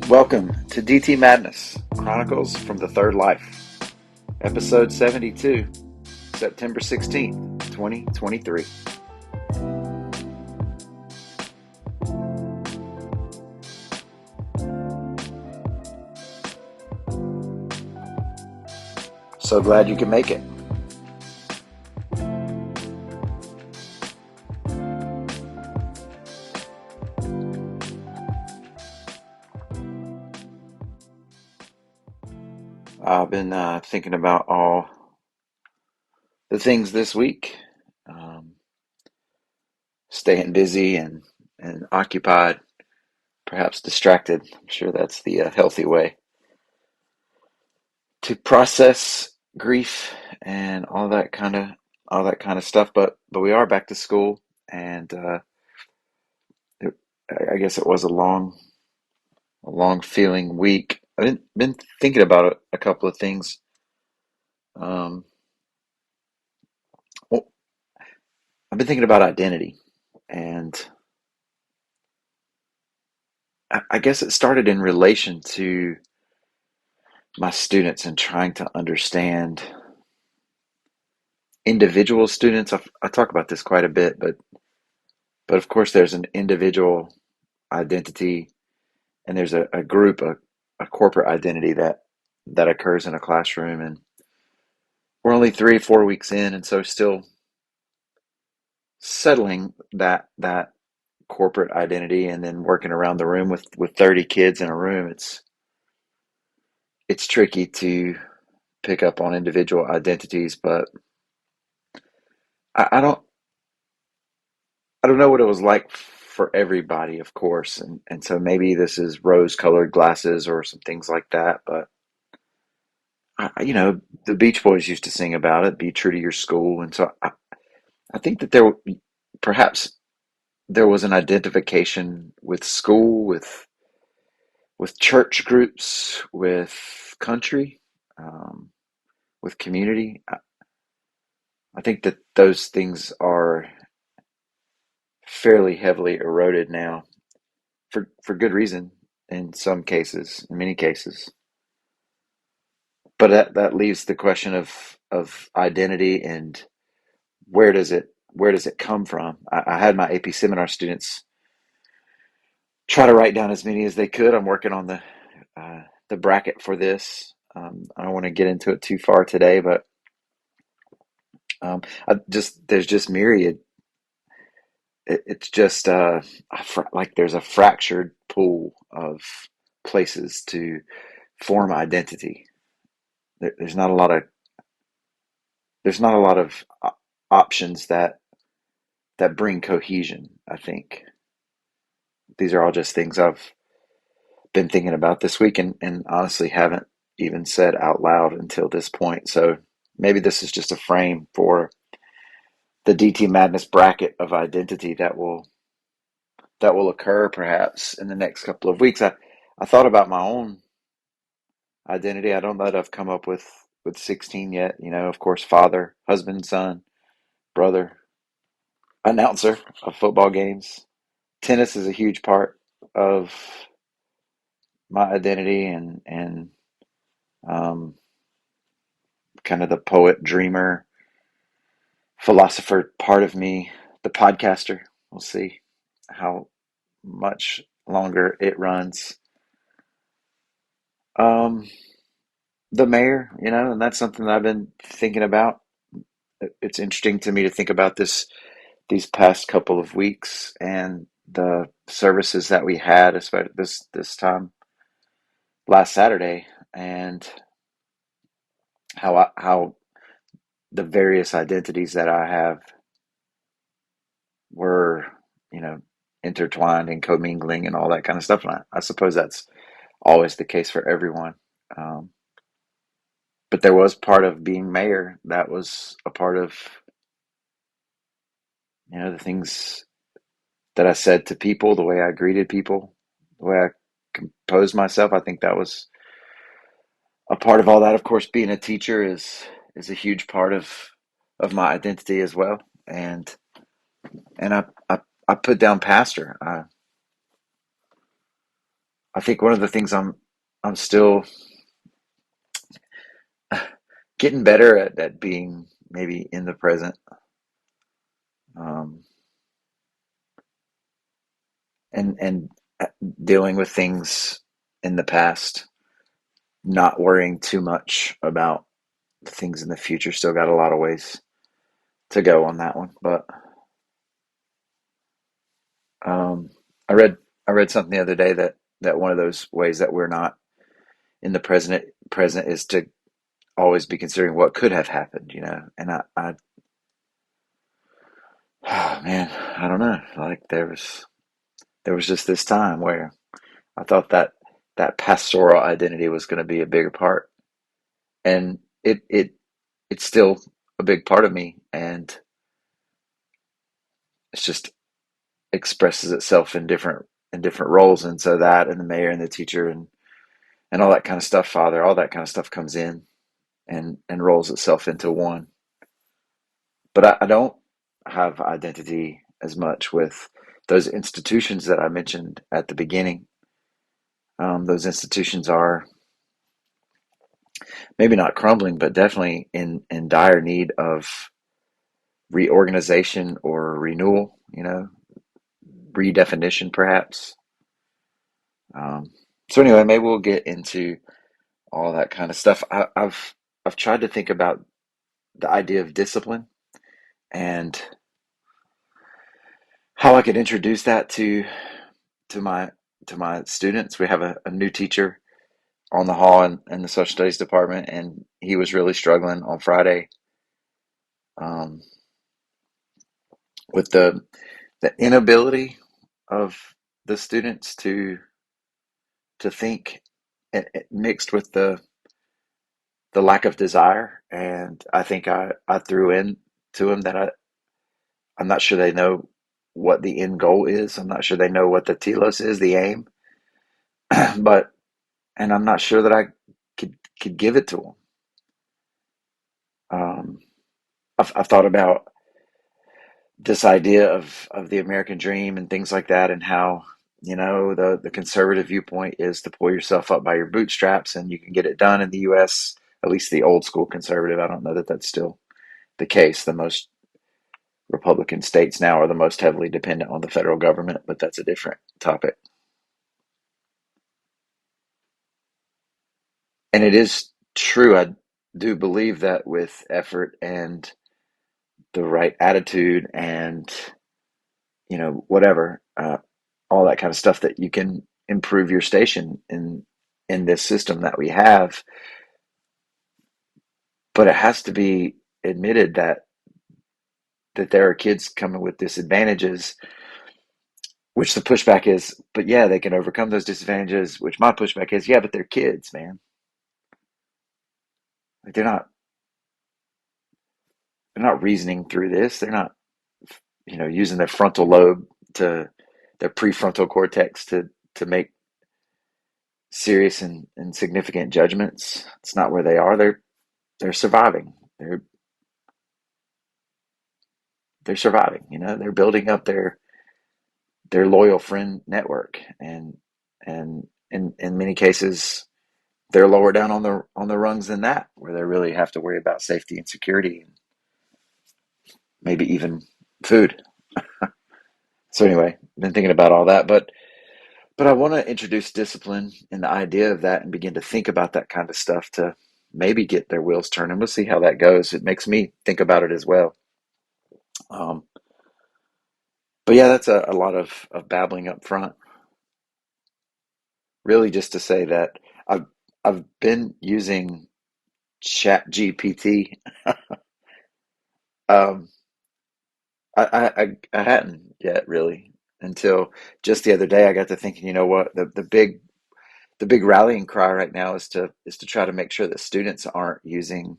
Welcome to DT Madness Chronicles from the Third Life, episode 72, September 16th, 2023. So glad you can make it. I've been thinking about all the things this week, um, staying busy and occupied, perhaps distracted. I'm sure that's the healthy way to process grief and all that kind of stuff. But we are back to school, and it, I guess it was a long feeling week. I've been thinking about a couple of things. Um, well, I've been thinking about identity, and I guess it started in relation to my students and trying to understand individual students. I talk about this quite a bit, but of course there's an individual identity, and there's a group, a corporate identity that occurs in a classroom, and we're only 3 4 weeks in, and so still settling that corporate identity, and then working around the room with 30 kids in a room. It's tricky to pick up on individual identities, but I don't know what it was like for everybody, of course, and so maybe this is rose-colored glasses or some things like that. But the Beach Boys used to sing about it, "Be true to your school," and so I think that perhaps there was an identification with school, with church groups, with country, um, with community. I think that those things are fairly heavily eroded now, for good reason in some cases, in many cases. But that leaves the question of identity, and where does it come from? I had my AP seminar students try to write down as many as they could. I'm working on the bracket for this. I don't want to get into it too far today, but there's just myriad. It's just like there's a fractured pool of places to form identity. There's not a lot of options that bring cohesion. I think these are all just things I've been thinking about this week, and honestly haven't even said out loud until this point. So maybe this is just a frame for the DT Madness bracket of identity that will occur perhaps in the next couple of weeks. I thought about my own identity. I don't know that I've come up with 16 yet. Of course, father, husband, son, brother, announcer of football games. Tennis is a huge part of my identity, and um, kind of the poet, dreamer, philosopher part of me. The podcaster. We'll see how much longer it runs. Um, the mayor, and that's something that I've been thinking about. It's interesting to me to think about these past couple of weeks and the services that we had, especially this time last Saturday, and how the various identities that I have were, you know, intertwined and commingling and all that kind of stuff. And I suppose that's always the case for everyone. Um, but there was part of being mayor that was a part of, the things that I said to people, the way I greeted people, the way I composed myself. I think that was a part of all that. Of course, being a teacher is a huge part of my identity as well. And I put down pastor. I think one of the things I'm still getting better at being maybe in the present, um, and dealing with things in the past, not worrying too much about the things in the future. Still got a lot of ways to go on that one, but um, I read I read something the other day that one of those ways that we're not in the present is to always be considering what could have happened, And oh man, I don't know. Like there was just this time where I thought that pastoral identity was going to be a bigger part, and it's still a big part of me, and it's just expresses itself in different roles, and so that and the mayor and the teacher and all that kind of stuff, father, all that kind of stuff comes in and rolls itself into one. But I don't have identity as much with those institutions that I mentioned at the beginning. Those institutions are maybe not crumbling, but definitely in dire need of reorganization or renewal, redefinition perhaps. Um, so anyway, maybe we'll get into all that kind of stuff. I've tried to think about the idea of discipline and how I could introduce that to my to my students. We have a new teacher on the hall in the social studies department, and he was really struggling on Friday, um, with the inability of the students to think, mixed with the lack of desire. And I think I threw in to him that I'm not sure they know what the end goal is. I'm not sure they know what the telos is, the aim, but and I'm not sure that I could give it to them. Um, I've thought about this idea of the American dream and things like that, and how the conservative viewpoint is to pull yourself up by your bootstraps, and you can get it done in the U.S. At least the old school conservative. I don't know that that's still the case. The most Republican states now are the most heavily dependent on the federal government, but that's a different topic. And it is true. I do believe that with effort and the right attitude and whatever, all that kind of stuff, that you can improve your station in this system that we have. But it has to be admitted that there are kids coming with disadvantages, which the pushback is, but yeah, they can overcome those disadvantages. Which my pushback is, yeah, but they're kids, man. Like they're not reasoning through this. They're not using their frontal lobe to their prefrontal cortex to make serious and significant judgments. It's not where they are. They're surviving. They're surviving. They're building up their loyal friend network, and in many cases they're lower down on the rungs than that, where they really have to worry about safety and security, and maybe even food. So anyway, been thinking about all that, but I want to introduce discipline and the idea of that, and begin to think about that kind of stuff to maybe get their wheels turning. We'll see how that goes. It makes me think about it as well. Um, but yeah, that's a lot of babbling up front. Really, just to say that I've I've been using chatGPT. Um, I hadn't yet really, until just the other day. I got to thinking, you know what, the big rallying cry right now is to try to make sure that students aren't using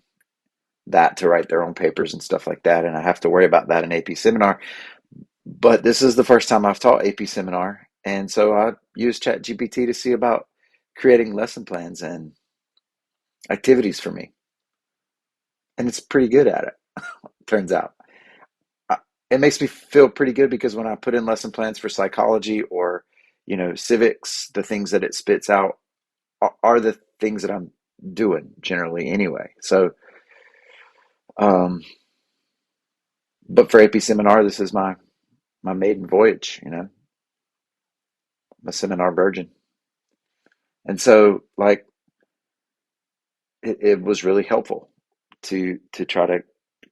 that to write their own papers and stuff like that. And I have to worry about that in AP seminar. But this is the first time I've taught AP seminar, and so I used ChatGPT to see about creating lesson plans and activities for me, and it's pretty good at it. Turns out. Uh, it makes me feel pretty good, because when I put in lesson plans for psychology, or civics, the things that it spits out are the things that I'm doing generally anyway. So, um, but for AP Seminar, this is my maiden voyage. I'm a seminar virgin, and so like it was really helpful to try to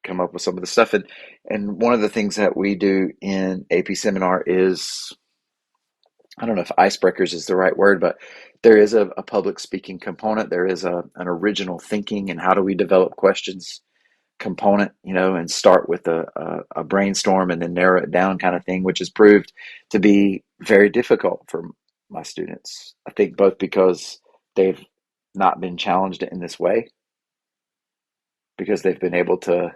come up with some of the stuff. And one of the things that we do in AP Seminar is, I don't know if icebreakers is the right word, but there is a public speaking component. There is an original thinking and how do we develop questions component, and start with a brainstorm and then narrow it down kind of thing, which has proved to be very difficult for my students. I think both because they've not been challenged in this way, because they've been able to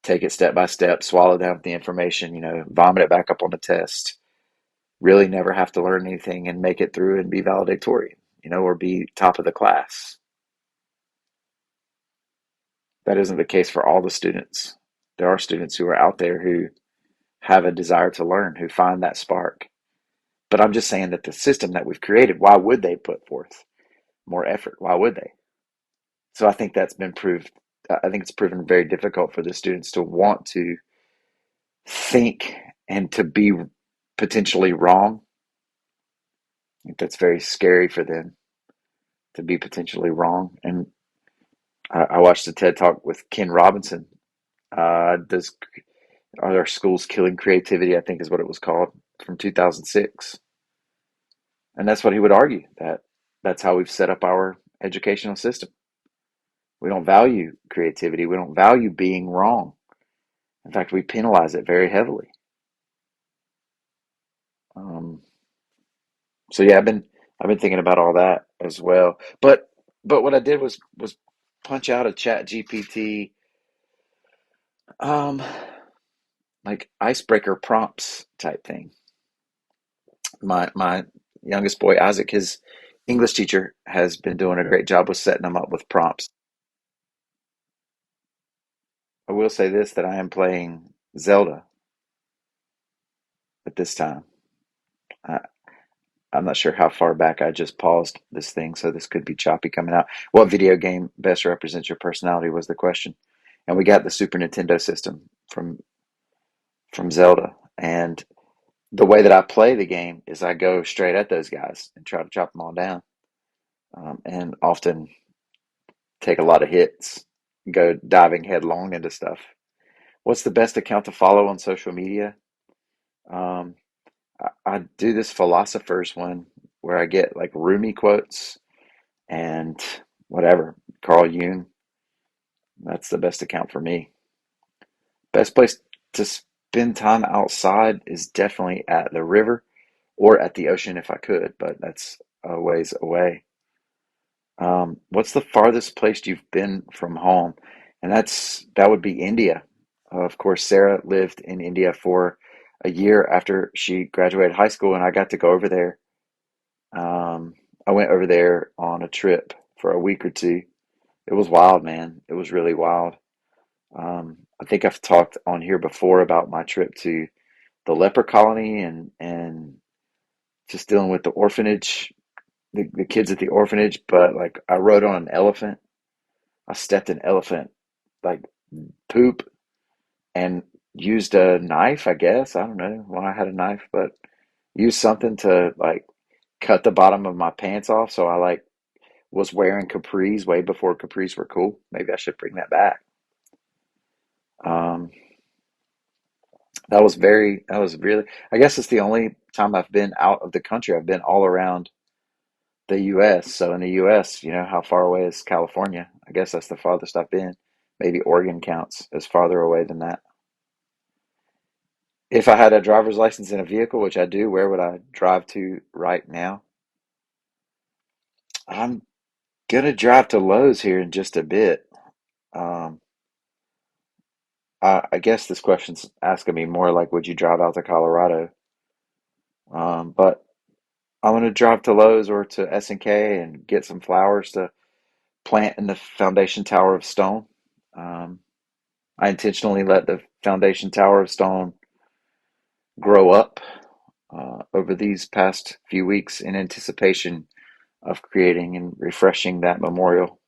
take it step by step, swallow down the information, vomit it back up on the test, really never have to learn anything and make it through and be valedictorian, or be top of the class. That isn't the case for all the students. There are students who are out there who have a desire to learn, who find that spark. But I'm just saying that the system that we've created, why would they put forth more effort? Why would they? So I think that's been proved. I think it's proven very difficult for the students to want to think and to be potentially wrong. I think that's very scary for them to be potentially wrong. And I watched a TED talk with Ken Robinson. Does Are Our Schools Killing Creativity? I think is what it was called, from 2006. And that's what he would argue, that that's how we've set up our educational system. We don't value creativity. We don't value being wrong. In fact, we penalize it very heavily. Um, so yeah, I've been thinking about all that as well. But what I did was punch out a chat GPT, um, like icebreaker prompts type thing. My youngest boy, Isaac, his English teacher has been doing a great job with setting them up with prompts. I will say this, that I am playing Zelda at this time. I, I'm not sure how far back I just paused this thing, so this could be choppy coming out. What video game best represents your personality was the question. And we got the Super Nintendo system from Zelda. And the way that I play the game is I go straight at those guys and try to chop them all down, and often take a lot of hits, go diving headlong into stuff. What's the best account to follow on social media? Um, I do this philosophers one where I get like Rumi quotes and whatever, Carl Jung. That's the best account for me. Best place to spend time outside is definitely at the river or at the ocean if I could, but that's a ways away. What's the farthest place you've been from home? And that would be India. Of course, Sarah lived in India for a year after she graduated high school, and I got to go over there. Um, I went over there on a trip for a week or two. It was wild, man. It was really wild. I think I've talked on here before about my trip to the leper colony and just dealing with the orphanage, the kids at the orphanage. But like, I rode on an elephant. I stepped in elephant like poop and used a knife, I guess. I don't know why I had a knife, but used something to like cut the bottom of my pants off. So I like was wearing capris way before capris were cool. Maybe I should bring that back. Um, that was really, I guess it's the only time I've been out of the country. I've been all around the US. So in the US, how far away is California? I guess that's the farthest I've been. Maybe Oregon counts as farther away than that. If I had a driver's license in a vehicle, which I do, where would I drive to right now? I'm gonna drive to Lowe's here in just a bit. Um, I guess this question's asking me more like, would you drive out to Colorado? But I'm gonna drive to Lowe's or to S&K and get some flowers to plant in the foundation tower of stone. Um, I intentionally let the foundation tower of stone grow up over these past few weeks in anticipation of creating and refreshing that memorial.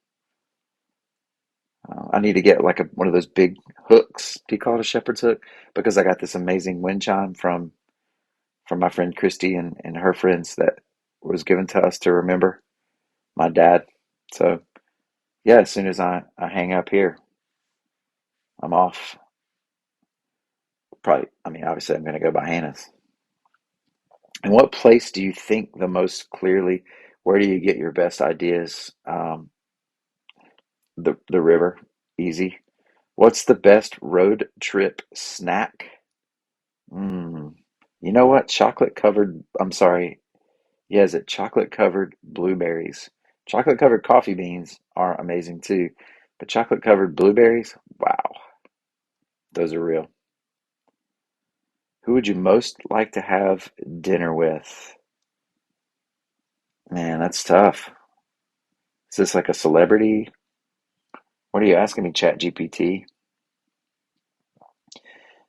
I need to get like one of those big hooks. Do you call it a shepherd's hook? Because I got this amazing wind chime from my friend Christy and her friends that was given to us to remember my dad. So yeah, as soon as I hang up here, I'm off. Probably, I mean, obviously I'm going to go by Hannah's. And what place do you think the most clearly? Where do you get your best ideas? The river, easy. What's the best road trip snack? Mm. You know what? Chocolate covered, I'm sorry. Yeah, is it chocolate covered blueberries? Chocolate covered coffee beans are amazing too. But chocolate covered blueberries, wow, those are real. Who would you most like to have dinner with? Man, that's tough. Is this like a celebrity? What are you asking me, Chat GPT?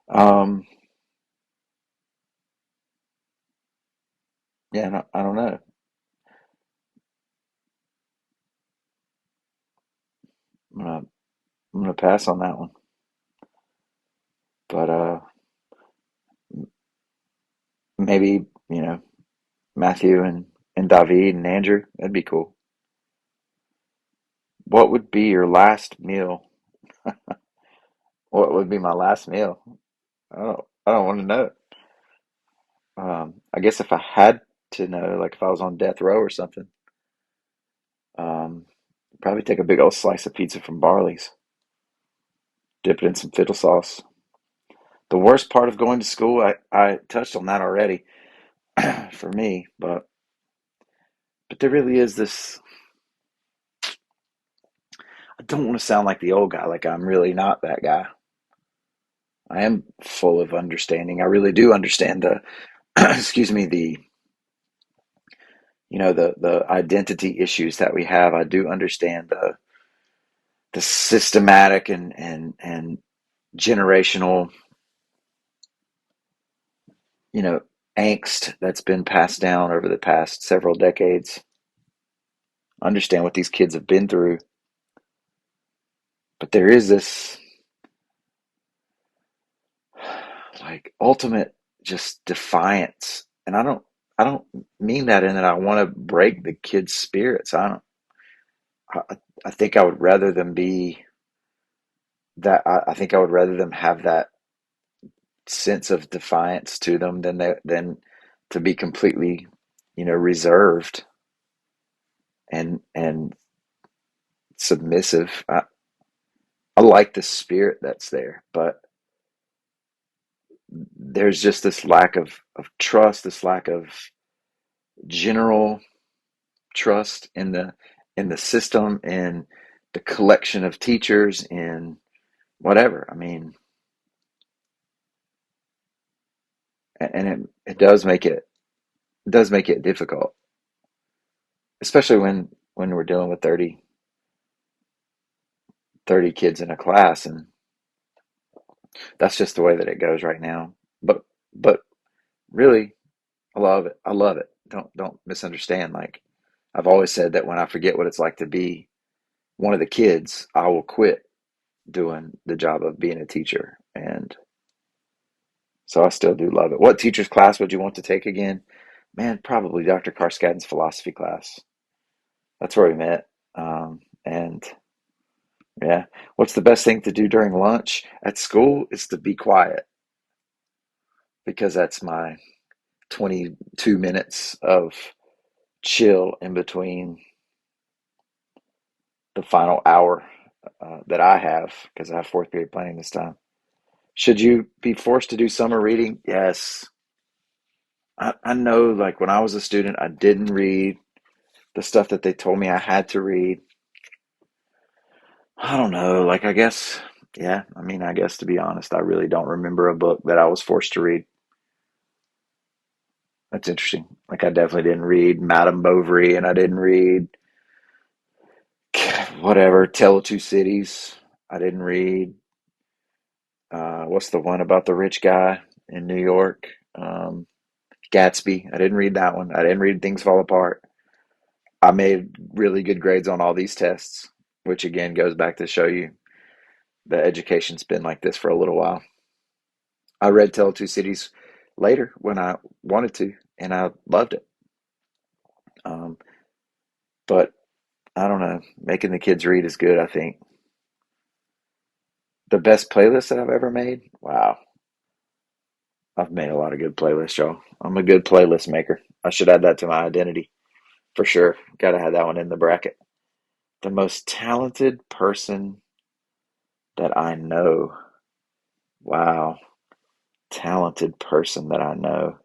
Um, yeah, no, I don't know. I'm gonna I'm gonna pass on that one. But maybe, Matthew and David and Andrew, that'd be cool. What would be your last meal? What would be my last meal? I don't want to know. I guess if I had to know, like if I was on death row or something, um, probably take a big old slice of pizza from Barley's, dip it in some fiddle sauce. The worst part of going to school, I touched on that already for me, but there really is this. I don't want to sound like the old guy, like I'm really not that guy. I am full of understanding. I really do understand the, excuse me, the identity issues that we have. I do understand the systematic and generational, you know, angst that's been passed down over the past several decades. I understand what these kids have been through, but there is this like ultimate just defiance, and I don't mean that in that I want to break the kids' spirits. I don't. I think I would rather them be that. I think I would rather them have that sense of defiance to them than to be completely, reserved and submissive. I like the spirit that's there, but there's just this lack of trust, this lack of general trust in the system and the collection of teachers and whatever. I mean, and it does make it difficult, especially when we're dealing with 30 kids in a class, and that's just the way that it goes right now. But really, I love it. I love it. Don't misunderstand. Like I've always said that when I forget what it's like to be one of the kids, I will quit doing the job of being a teacher. And so I still do love it. What teacher's class would you want to take again? Man, probably Dr. Carskadden's philosophy class. That's where we met. And yeah, what's the best thing to do during lunch at school is to be quiet because that's my 22 minutes of chill in between the final hour that I have because I have fourth period planning this time. Should you be forced to do summer reading? Yes. I know, like when I was a student, I didn't read the stuff that they told me I had to read. I don't know. Like, I guess, yeah, I mean, I guess to be honest, I really don't remember a book that I was forced to read. That's interesting. Like, I definitely didn't read Madame Bovary and I didn't read whatever, Tale of Two Cities. I didn't read, what's the one about the rich guy in New York? Gatsby. I didn't read that one. I didn't read Things Fall Apart. I made really good grades on all these tests, which again goes back to show you the education's been like this for a little while. I read Tale of Two Cities later when I wanted to, and I loved it. Um, but I don't know, making the kids read is good, I think. The best playlist that I've ever made? Wow. I've made a lot of good playlists, y'all. I'm a good playlist maker. I should add that to my identity for sure. Got to have that one in the bracket. The most talented person that I know. Wow. Talented person that I know.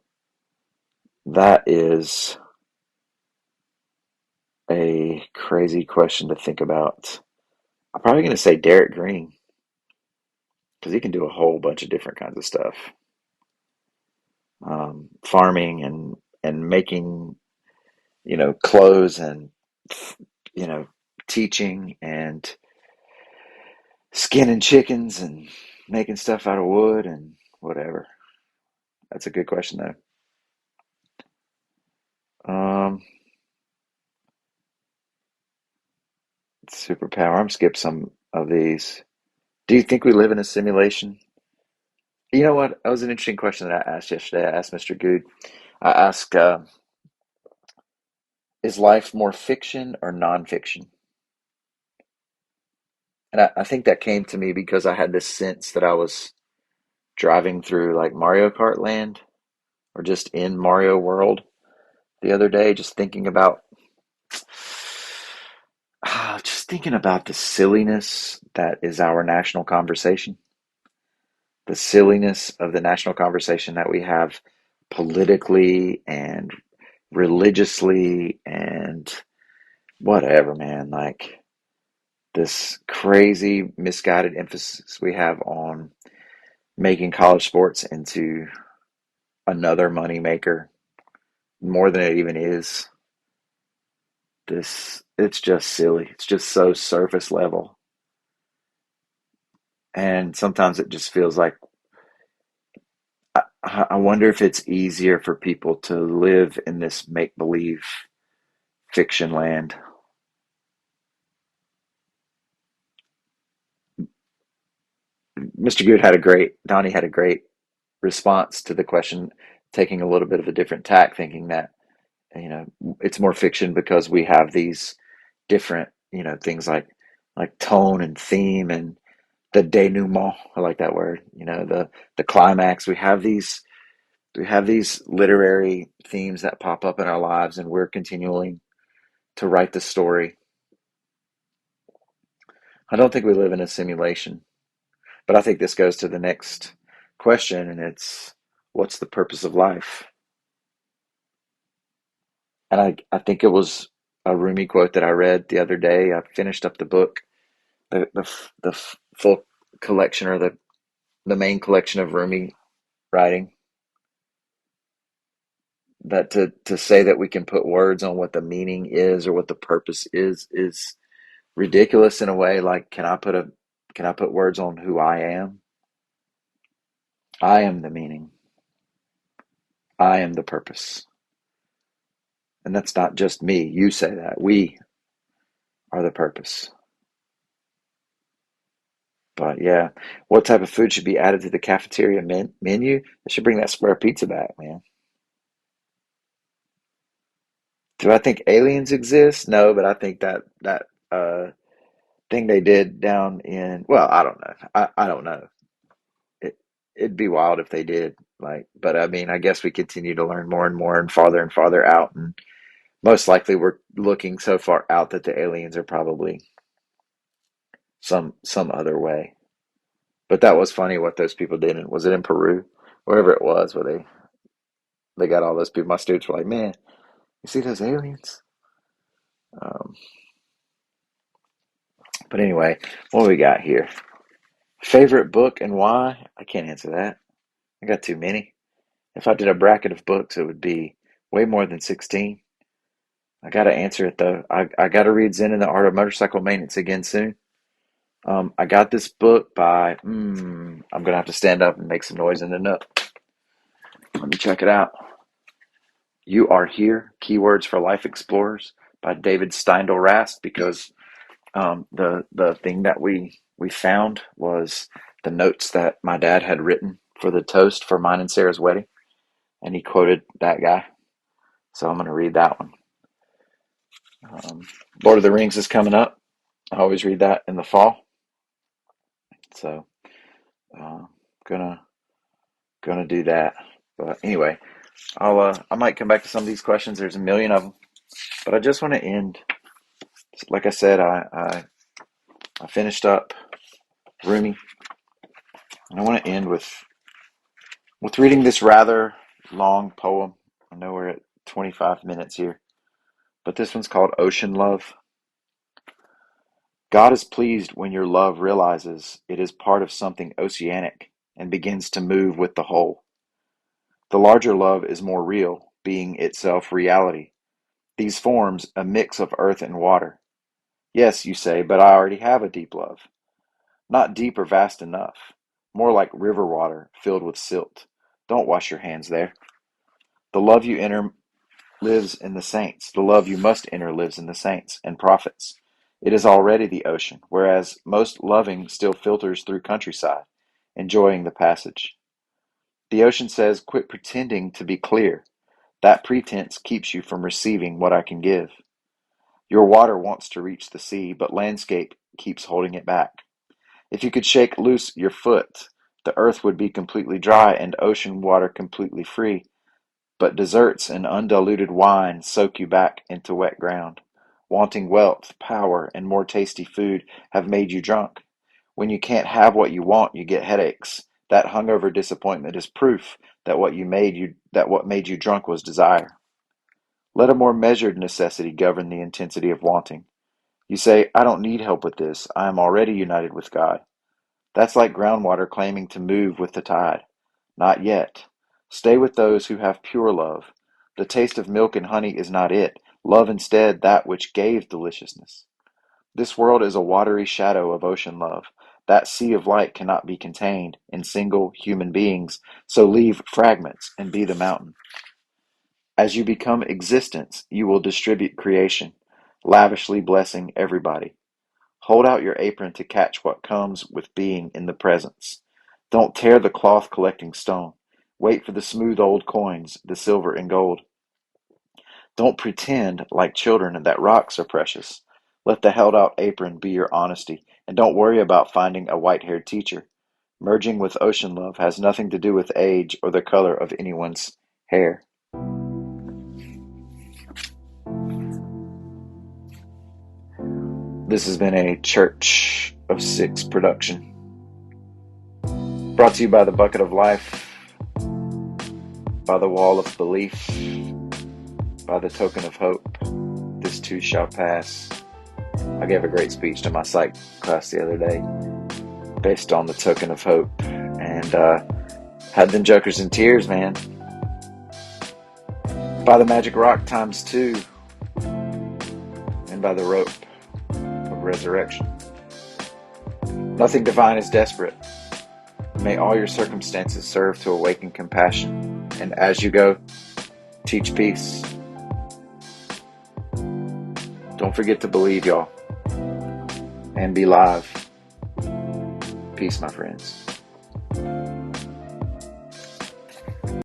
That is a crazy question to think about. I'm probably going to say Derek Green because he can do a whole bunch of different kinds of stuff. Farming and making, clothes and, you know, teaching and skinning chickens and making stuff out of wood and whatever. That's a good question though. Superpower. I'm gonna skip some of these. Do you think we live in a simulation? You know what? That was an interesting question that I asked yesterday. I asked Mr. Good. I asked, is life more fiction or nonfiction? And I think that came to me because I had this sense that I was driving through like Mario Kart land or just in Mario World the other day, just thinking about the silliness that is our national conversation, the silliness of the national conversation that we have politically and religiously and whatever, man. Like this crazy misguided emphasis we have on making college sports into another money maker more than it even is. It's just silly. It's just so surface level. And sometimes it just feels like I wonder if it's easier for people to live in this make believe fiction land. Mr. Good Donnie had a great response to the question, taking a little bit of a different tack, thinking that, it's more fiction because we have these different, things like tone and theme and the denouement. I like that word. The climax. We have these literary themes that pop up in our lives, and we're continuing to write the story. I don't think we live in a simulation, but I think this goes to the next question, and it's what's the purpose of life? And I think it was a Rumi quote that I read the other day. I finished up the book, the full collection or the main collection of Rumi writing. That to say that we can put words on what the meaning is or what the purpose is ridiculous in a way. Like, can I put words on who I am? I am the meaning. I am the purpose. And that's not just me. You say that. We are the purpose. But yeah, what type of food should be added to the cafeteria menu? They should bring that square pizza back, man. Do I think aliens exist? No, but I think that thing they did down in, well, I don't know. I don't know. It it'd be wild if they did. Like, but I mean, I guess we continue to learn more and farther out, and most likely we're looking so far out that the aliens are probably some other way. But that was funny what those people did. Was it in Peru, wherever it was, where they got all those people? My students were like, "Man, you see those aliens?" Um, but anyway, what we got here? Favorite book and why? I can't answer that. I got too many. If I did a bracket of books, it would be way more than 16. I got to answer it though. I got to read Zen and the Art of Motorcycle Maintenance again soon. I got this book by, I'm going to have to stand up and make some noise in the nook. Let me check it out. You Are Here, Keywords for Life Explorers by David Steindl Rast, because the thing that we found was the notes that my dad had written for the toast for mine and Sarah's wedding, and he quoted that guy. So I'm going to read that one. Lord of the Rings is coming up. I always read that in the fall. So uh, gonna gonna do that. But anyway, I might come back to some of these questions. There's a million of them, but I just want to end. Like I said, I finished up Rumi, and I want to end with reading this rather long poem. I know we're at 25 minutes here, but this one's called Ocean Love. God is pleased when your love realizes it is part of something oceanic and begins to move with the whole. The larger love is more real, being itself reality. These forms a mix of earth and water. Yes, you say, but I already have a deep love. Not deep or vast enough. More like river water filled with silt. Don't wash your hands there. The love you enter lives in the saints. The love you must enter lives in the saints and prophets. It is already the ocean, whereas most loving still filters through countryside, enjoying the passage. The ocean says, quit pretending to be clear. That pretense keeps you from receiving what I can give. Your water wants to reach the sea, but landscape keeps holding it back. If you could shake loose your foot, the earth would be completely dry and ocean water completely free. But desserts and undiluted wine soak you back into wet ground. Wanting wealth, power, and more tasty food have made you drunk. When you can't have what you want, you get headaches. That hungover disappointment is proof that what made you drunk was desire. Let a more measured necessity govern the intensity of wanting. You say, I don't need help with this. I am already united with God. That's like groundwater claiming to move with the tide. Not yet. Stay with those who have pure love. The taste of milk and honey is not it. Love instead that which gave deliciousness. This world is a watery shadow of ocean love. That sea of light cannot be contained in single human beings, so leave fragments and be the mountain. As you become existence, you will distribute creation, lavishly blessing everybody. Hold out your apron to catch what comes with being in the presence. Don't tear the cloth collecting stone. Wait for the smooth old coins, the silver and gold. Don't pretend, like children, that rocks are precious. Let the held out apron be your honesty, and don't worry about finding a white haired teacher. Merging with ocean love has nothing to do with age or the color of anyone's hair. This has been a Church of Six production. Brought to you by the Bucket of Life, by the Wall of Belief, by the Token of Hope. This too shall pass. I gave a great speech to my psych class the other day based on the Token of Hope, and had them jokers in tears, man. By the Magic Rock ×2, and by the Rope of Resurrection. Nothing divine is desperate. May all your circumstances serve to awaken compassion, and as you go, teach peace. Don't forget to believe, y'all, and be live. Peace, my friends.